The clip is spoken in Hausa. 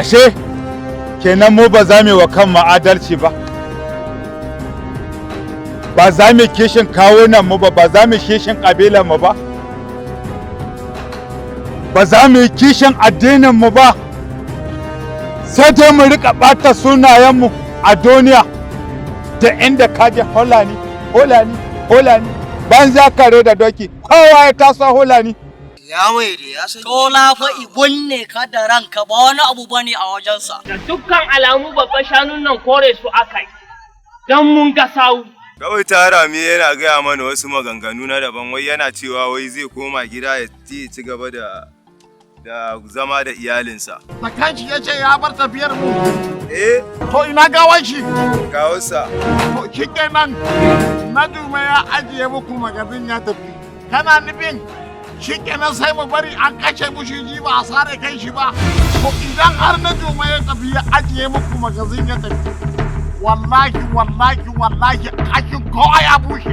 ashe kenan mu ba za mu wa kan adalci ba, ba za mu kishin kawunan mu ba za mu kishin kabilan mu ba za mu kishin addinin mu ba, sai dai mu rika bata sunayen mu a duniya da inda kaje holani banza kare da doki kowa ya taso holani. Ya mai da ya sani. Tola fa ibon ne ka da ranka ba wani abu bane a wajensa. Da dukkan alamu babban shanun nan kore su akai. Dan mun ga sawu. Kawai Tarami yana gaya mana wasu maganganu na daban, wai yana cewa wai zai koma gida ya ci gaba da zama da iyalinsa. Da kanshi ya ce ya bar tafiyar mu. To ina gawan shi? Gawarsa. To shi kenan na Juma ya ajiye muku magazin ya tafi. Kana nufin shi kenan sai mu bari an kashe mushi ji ba a sare kai shi ba. To idan har na Juma ya tafi ya ajiye muku magazin ya tafi. Wallahi kashin kowa ya bushe.